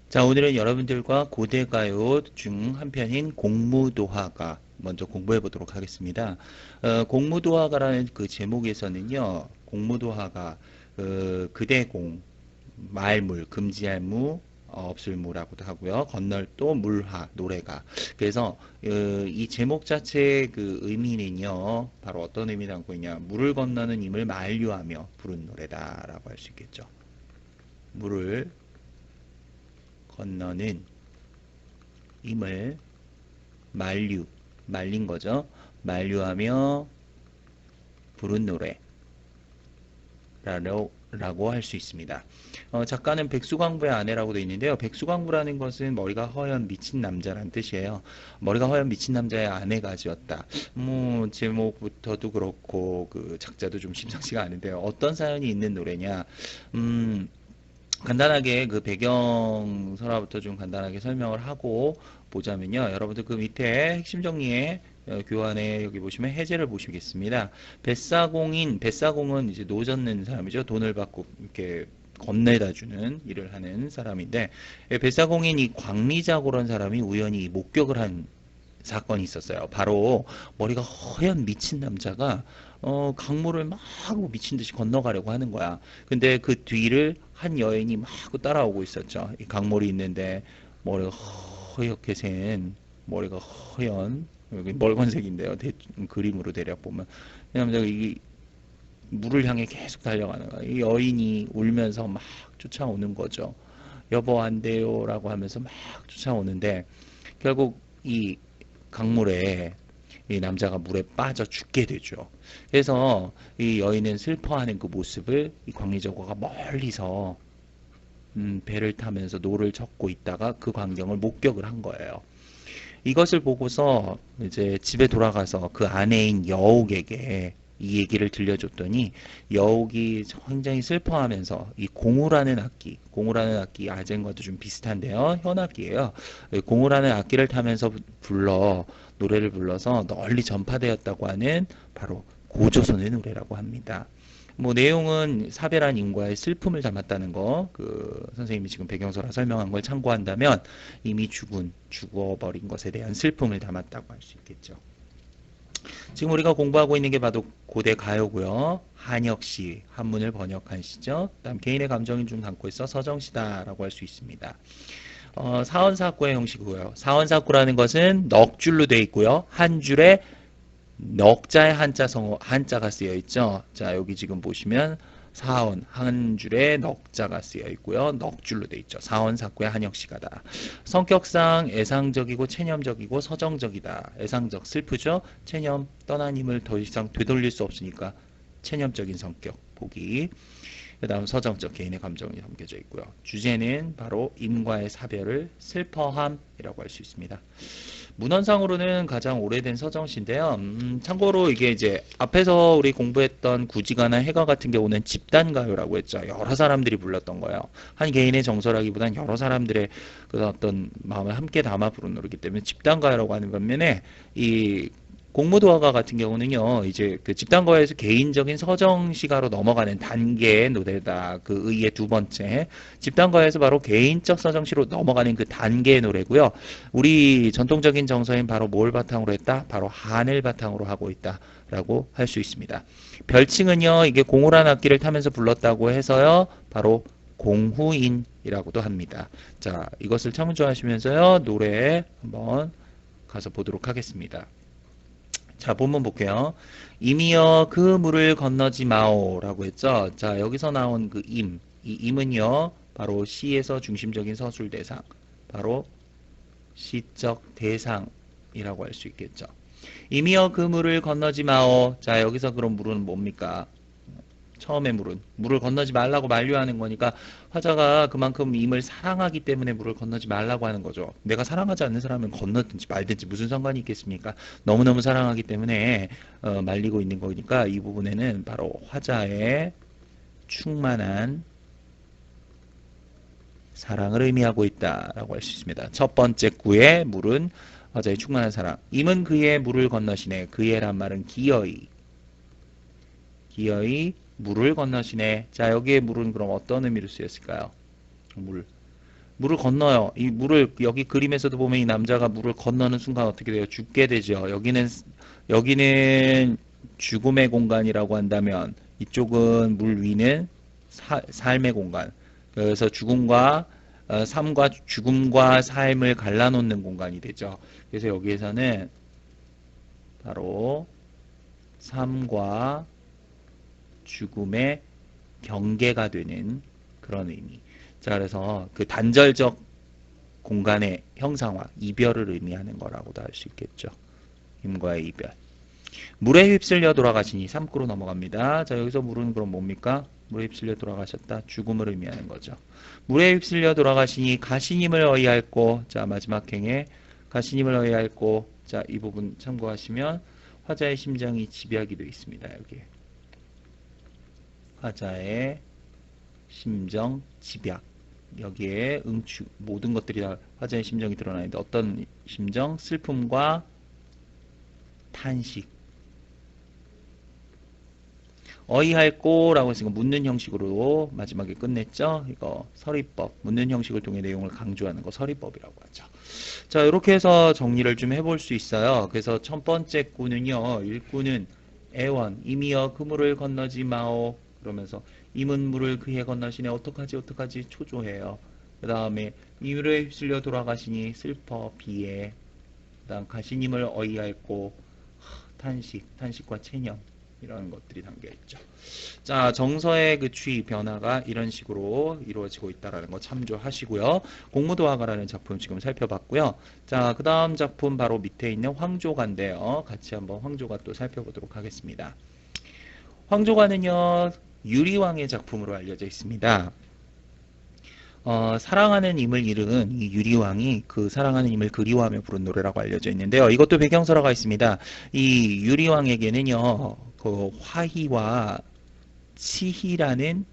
자, 오늘은 여러분들과 고대가요 중 한 편인 공무도화가 먼저 공부해 보도록 하겠습니다. 공무도화가라는 그 제목에서는요, 공무도화가 그대공, 말물, 금지할 무, 없을 무라고도 하고요. 건널도, 물화, 노래가. 그래서 이 제목 자체의 그 의미는요, 바로 어떤 의미를 담고 있냐, 물을 건너는 임을 만류하며 부른 노래다라고 할 수 있겠죠. 물을 건너는 임을 말린 거죠. 만류하며 부른 노래라고 할 수 있습니다. 작가는 백수광부의 아내라고 되어 있는데요. 백수광부라는 것은 머리가 허연 미친 남자란 뜻이에요. 머리가 허연 미친 남자의 아내가 지었다. 뭐 제목부터도 그렇고 그 작자도 좀 심상치가 않은데요. 어떤 사연이 있는 노래냐? 음, 간단하게 그 배경 설화부터 좀 간단하게 설명을 하고 보자면요. 여러분들 그 밑에 핵심 정리에 교환에 여기 보시면 해제를 보시겠습니다. 뱃사공은 이제 노 젓는 사람이죠. 돈을 받고 이렇게 건네다 주는 일을 하는 사람인데, 뱃사공인 이 광리자고라는 사람이 우연히 목격을 한 사건이 있었어요. 바로 머리가 허연 미친 남자가 강물을 막 미친 듯이 건너가려고 하는 거야. 근데 그 뒤를 한 여인이 막 따라오고 있었죠. 이 강물이 있는데 머리가 허옇게 센 머리가 허연 여기 멀건색인데요. 그림으로 대략 보면 이 남자가 이 물을 향해 계속 달려가는 거야. 이 여인이 울면서 막 쫓아오는 거죠. 여보 안 돼요라고 하면서 막 쫓아오는데 결국 이 강물에 이 남자가 물에 빠져 죽게 되죠. 그래서 이 여인은 슬퍼하는 그 모습을 이 광리저고가 멀리서 배를 타면서 노를 젓고 있다가 그 광경을 목격을 한 거예요. 이것을 보고서 이제 집에 돌아가서 그 아내인 여옥에게 이 얘기를 들려줬더니 여옥이 굉장히 슬퍼하면서 이 공우라는 악기 아쟁과도 좀 비슷한데요. 현악기예요. 공우라는 악기를 타면서 노래를 불러서 널리 전파되었다고 하는 바로 고조선의 노래라고 합니다. 뭐 내용은 사별한 인과의 슬픔을 담았다는 거, 그 선생님이 지금 배경서라 설명한 걸 참고한다면 이미 죽어버린 것에 대한 슬픔을 담았다고 할 수 있겠죠. 지금 우리가 공부하고 있는 게 바로 고대 가요고요. 한혁시, 한문을 번역한 시죠. 그다음 개인의 감정을 좀 담고 있어 서정시다라고 할 수 있습니다. 사원사구의 형식이고요. 사원사구라는 것은 넉 줄로 되어 있고요. 한 줄에 넉자의 한자가 쓰여 있죠. 자, 여기 지금 보시면 사원 한 줄에 넉자가 쓰여 있고요. 넉줄로 되어 있죠. 사원사구의 한역시가다. 성격상 애상적이고 체념적이고 서정적이다. 애상적 슬프죠. 체념 떠난 힘을 더 이상 되돌릴 수 없으니까 체념적인 성격 보기. 그 다음 서정적 개인의 감정이 담겨져 있고요. 주제는 바로 임과의 사별을 슬퍼함이라고 할 수 있습니다. 문헌상으로는 가장 오래된 서정시인데요. 참고로 이게 이제 앞에서 우리 공부했던 구지가나 해가 같은 경우는 집단가요라고 했죠. 여러 사람들이 불렀던 거예요. 한 개인의 정서라기보단 여러 사람들의 그 어떤 마음을 함께 담아 부른 노래이기 때문에 집단가요라고 하는 반면에 이 공무도화가 같은 경우는요, 이제 그 집단가에서 개인적인 서정시가로 넘어가는 단계의 노래다. 그 의의 두 번째. 집단가에서 바로 개인적 서정시로 넘어가는 그 단계의 노래고요. 우리 전통적인 정서인 바로 뭘 바탕으로 했다? 바로 한을 바탕으로 하고 있다라고 할 수 있습니다. 별칭은요, 이게 공허한 악기를 타면서 불렀다고 해서요, 바로 공후인이라고도 합니다. 자, 이것을 참조하시면서요, 노래 한번 가서 보도록 하겠습니다. 자, 본문 볼게요. 임이여 그 물을 건너지 마오라고 했죠. 자, 여기서 나온 그 이 임은요, 바로 시에서 중심적인 서술 대상, 바로 시적 대상이라고 할 수 있겠죠. 임이여 그 물을 건너지 마오. 자, 여기서 그럼 물은 뭡니까? 처음에 물을 건너지 말라고 만류하는 거니까 화자가 그만큼 임을 사랑하기 때문에 물을 건너지 말라고 하는 거죠. 내가 사랑하지 않는 사람은 건너든지 말든지 무슨 상관이 있겠습니까? 너무너무 사랑하기 때문에 말리고 있는 거니까 이 부분에는 바로 화자의 충만한 사랑을 의미하고 있다라고 할 수 있습니다. 첫 번째 구의 물은 화자의 충만한 사랑. 임은 그의 물을 건너시네. 그의란 말은 기어이 물을 건너시네. 자, 여기에 물은 그럼 어떤 의미로 쓰였을까요? 물. 물을 건너요. 이 물을 여기 그림에서도 보면 이 남자가 물을 건너는 순간 어떻게 돼요? 죽게 되죠. 여기는 죽음의 공간이라고 한다면 이쪽은 물 위는 삶의 공간. 그래서 삶과 죽음과 삶을 갈라놓는 공간이 되죠. 그래서 여기에서는 바로 삶과 죽음의 경계가 되는 그런 의미. 자, 그래서 그 단절적 공간의 형상화, 이별을 의미하는 거라고도 할 수 있겠죠. 힘과의 이별. 물에 휩쓸려 돌아가시니 3구로 넘어갑니다. 자, 여기서 물은 그럼 뭡니까? 물에 휩쓸려 돌아가셨다. 죽음을 의미하는 거죠. 물에 휩쓸려 돌아가시니 가시님을 어이할고, 자, 마지막 행에 가시님을 어이할고, 자, 이 부분 참고하시면 화자의 심정이 집약이 되어 있습니다. 여기. 화자의 심정, 집약. 여기에 모든 것들이 다 화자의 심정이 드러나 있는데 어떤 심정? 슬픔과 탄식. 어이할꼬라고 해서 묻는 형식으로 마지막에 끝냈죠. 이거 서리법, 묻는 형식을 통해 내용을 강조하는 거 서리법이라고 하죠. 자, 이렇게 해서 정리를 좀 해볼 수 있어요. 그래서 첫 번째 구는요, 1구는 애원, 이미여 그물을 건너지 마오. 그러면서 임은 물을 그에 건너시네. 어떡하지 초조해요. 그 다음에 이물에 휩쓸려 돌아가시니 슬퍼 비애. 그 다음 가시님을 어이할꼬 탄식과 체념. 이런 것들이 담겨 있죠. 자, 정서의 그 추이 변화가 이런 식으로 이루어지고 있다는 거 참조하시고요. 공무도화가라는 작품 지금 살펴봤고요. 자, 그 다음 작품 바로 밑에 있는 황조가인데요. 같이 한번 황조가 또 살펴보도록 하겠습니다. 황조가는요, 유리왕의 작품으로 알려져 있습니다. 사랑하는 임을 잃은 이 유리왕이 그 사랑하는 임을 그리워하며 부른 노래라고 알려져 있는데요. 이것도 배경설화가 있습니다. 이 유리왕에게는요, 그 화희와 치희라는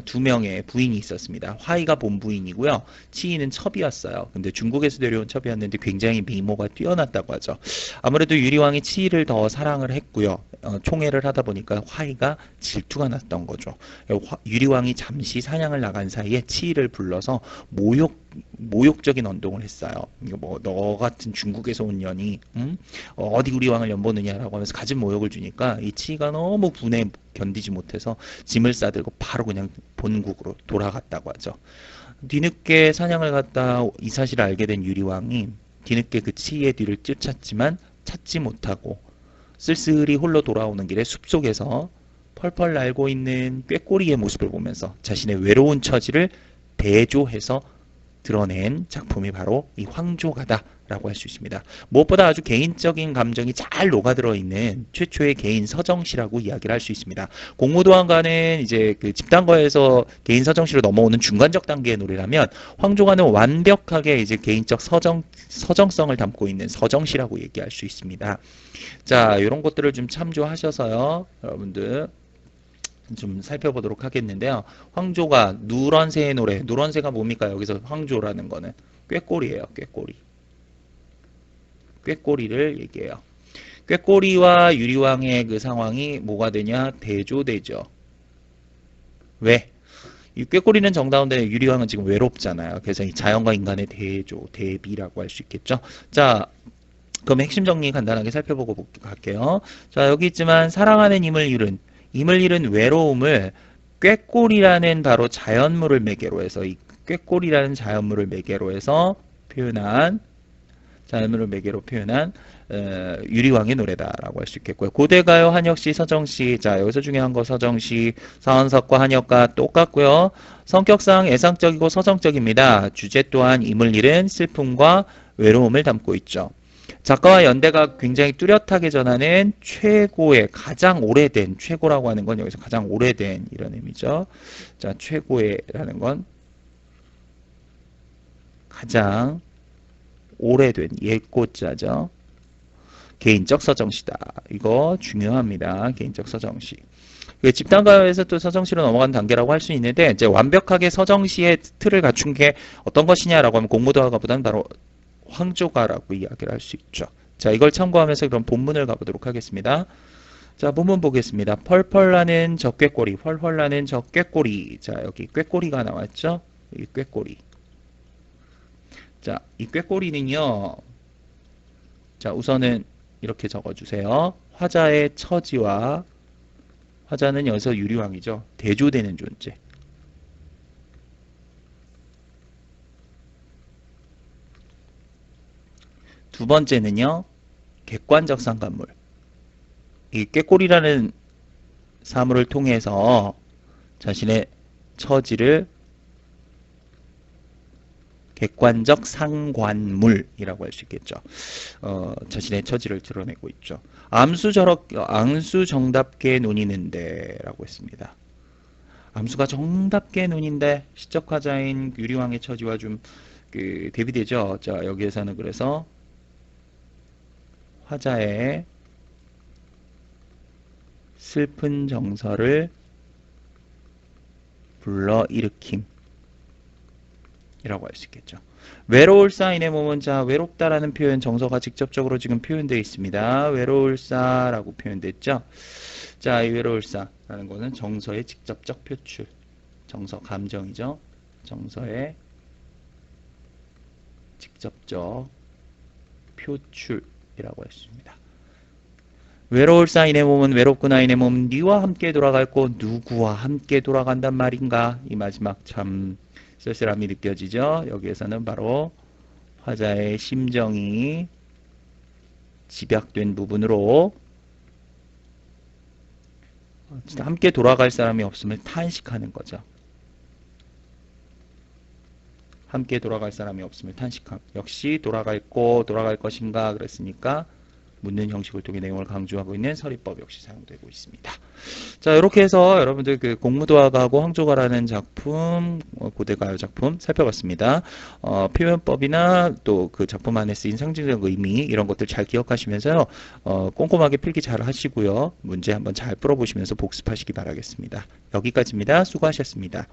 두 명의 부인이 있었습니다. 화희가 본부인이고요. 치희는 첩이었어요. 근데 중국에서 내려온 첩이었는데 굉장히 미모가 뛰어났다고 하죠. 아무래도 유리왕이 치희를 더 사랑을 했고요. 총애를 하다 보니까 화희가 질투가 났던 거죠. 유리왕이 잠시 사냥을 나간 사이에 치희를 불러서 모욕적인 언동을 했어요. 뭐 너 같은 중국에서 온 년이 어디 우리 왕을 연보느냐라고 하면서 갖은 모욕을 주니까 이 치희가 너무 분해 견디지 못해서 짐을 싸들고 바로 그냥 본국으로 돌아갔다고 하죠. 뒤늦게 사냥을 갔다 이 사실을 알게 된 유리왕이 뒤늦게 그 치희의 뒤를 쫓았지만 찾지 못하고 쓸쓸히 홀로 돌아오는 길에 숲속에서 펄펄 날고 있는 꾀꼬리의 모습을 보면서 자신의 외로운 처지를 대조해서 드러낸 작품이 바로 이 황조가다라고 할 수 있습니다. 무엇보다 아주 개인적인 감정이 잘 녹아들어 있는 최초의 개인 서정시라고 이야기를 할 수 있습니다. 공무도안가는 이제 그 집단가에서 개인 서정시로 넘어오는 중간적 단계의 노래라면 황조가는 완벽하게 이제 개인적 서정성을 담고 있는 서정시라고 얘기할 수 있습니다. 자, 이런 것들을 좀 참조하셔서요, 여러분들 좀 살펴보도록 하겠는데요. 황조가 누런새의 노래. 누런새가 뭡니까? 여기서 황조라는 거는 꾀꼬리예요. 꾀꼬리. 꾀꼬리를 얘기해요. 꾀꼬리와 유리왕의 그 상황이 뭐가 되냐? 대조되죠. 왜? 이 꾀꼬리는 정다운데 유리왕은 지금 외롭잖아요. 그래서 이 자연과 인간의 대조, 대비라고 할 수 있겠죠. 자, 그럼 핵심 정리 간단하게 살펴보고 갈게요. 자, 여기 있지만 사랑하는 임을 잃은 외로움을 꾀꼬리라는 바로 자연물을 매개로 해서 이 꾀꼬리라는 자연물을 매개로 해서 표현한 유리왕의 노래다라고 할 수 있겠고요. 고대가요, 한역시, 서정시. 자, 여기서 중요한 거 서정시, 사원석과 한역과 똑같고요. 성격상 애상적이고 서정적입니다. 주제 또한 임을 잃은 슬픔과 외로움을 담고 있죠. 작가와 연대가 굉장히 뚜렷하게 전하는 최고의 가장 오래된 최고라고 하는 건 여기서 가장 오래된 이런 의미죠. 자, 최고의라는 건 가장 오래된 옛고자죠. 개인적 서정시다. 이거 중요합니다. 개인적 서정시. 집단가요에서 또 서정시로 넘어가는 단계라고 할 수 있는데 이제 완벽하게 서정시의 틀을 갖춘 게 어떤 것이냐라고 하면 공무도화가보다는 바로 황조가라고 이야기를 할 수 있죠. 자, 이걸 참고하면서 그럼 본문을 가보도록 하겠습니다. 자, 본문 보겠습니다. 펄펄 나는 저 꾀꼬리, 펄펄 나는 저 꾀꼬리. 자, 여기 꾀꼬리가 나왔죠. 이 꾀꼬리. 자, 이 꾀꼬리는요. 자, 우선은 이렇게 적어주세요. 화자의 처지와 화자는 여기서 유리왕이죠. 대조되는 존재. 두 번째는요. 객관적 상관물. 이 꾀꼬리라는 사물을 통해서 자신의 처지를 객관적 상관물이라고 할 수 있겠죠. 자신의 처지를 드러내고 있죠. 암수 정답게 논이는데 라고 했습니다. 암수가 정답게 논인데 시적화자인 유리왕의 처지와 좀 대비되죠. 자, 여기에서는 그래서 화자의 슬픈 정서를 불러일으킴 이라고 할 수 있겠죠. 외로울사인의 몸은 자 외롭다라는 표현 정서가 직접적으로 지금 표현되어 있습니다. 외로울사라고 표현됐죠. 자, 이 외로울사라는 것은 정서의 직접적 표출, 정서 감정이죠. 정서의 직접적 표출이라고 했습니다. 외로울사인의 몸은 외롭구나인의 몸은 니와 함께 돌아갈고 누구와 함께 돌아간단 말인가. 이 마지막 참 쓸쓸함이 느껴지죠. 여기에서는 바로 화자의 심정이 집약된 부분으로 함께 돌아갈 사람이 없음을 탄식하는 거죠. 함께 돌아갈 사람이 없음을 탄식함. 역시 돌아갈 것인가 그랬으니까 묻는 형식을 통해 내용을 강조하고 있는 서리법 역시 사용되고 있습니다. 자, 이렇게 해서 여러분들 공무도화가하고 황조가라는 작품, 고대가요 작품 살펴봤습니다. 표현법이나 또 그 작품 안에 쓰인 상징적 의미 이런 것들 잘 기억하시면서요. 꼼꼼하게 필기 잘 하시고요. 문제 한번 잘 풀어보시면서 복습하시기 바라겠습니다. 여기까지입니다. 수고하셨습니다.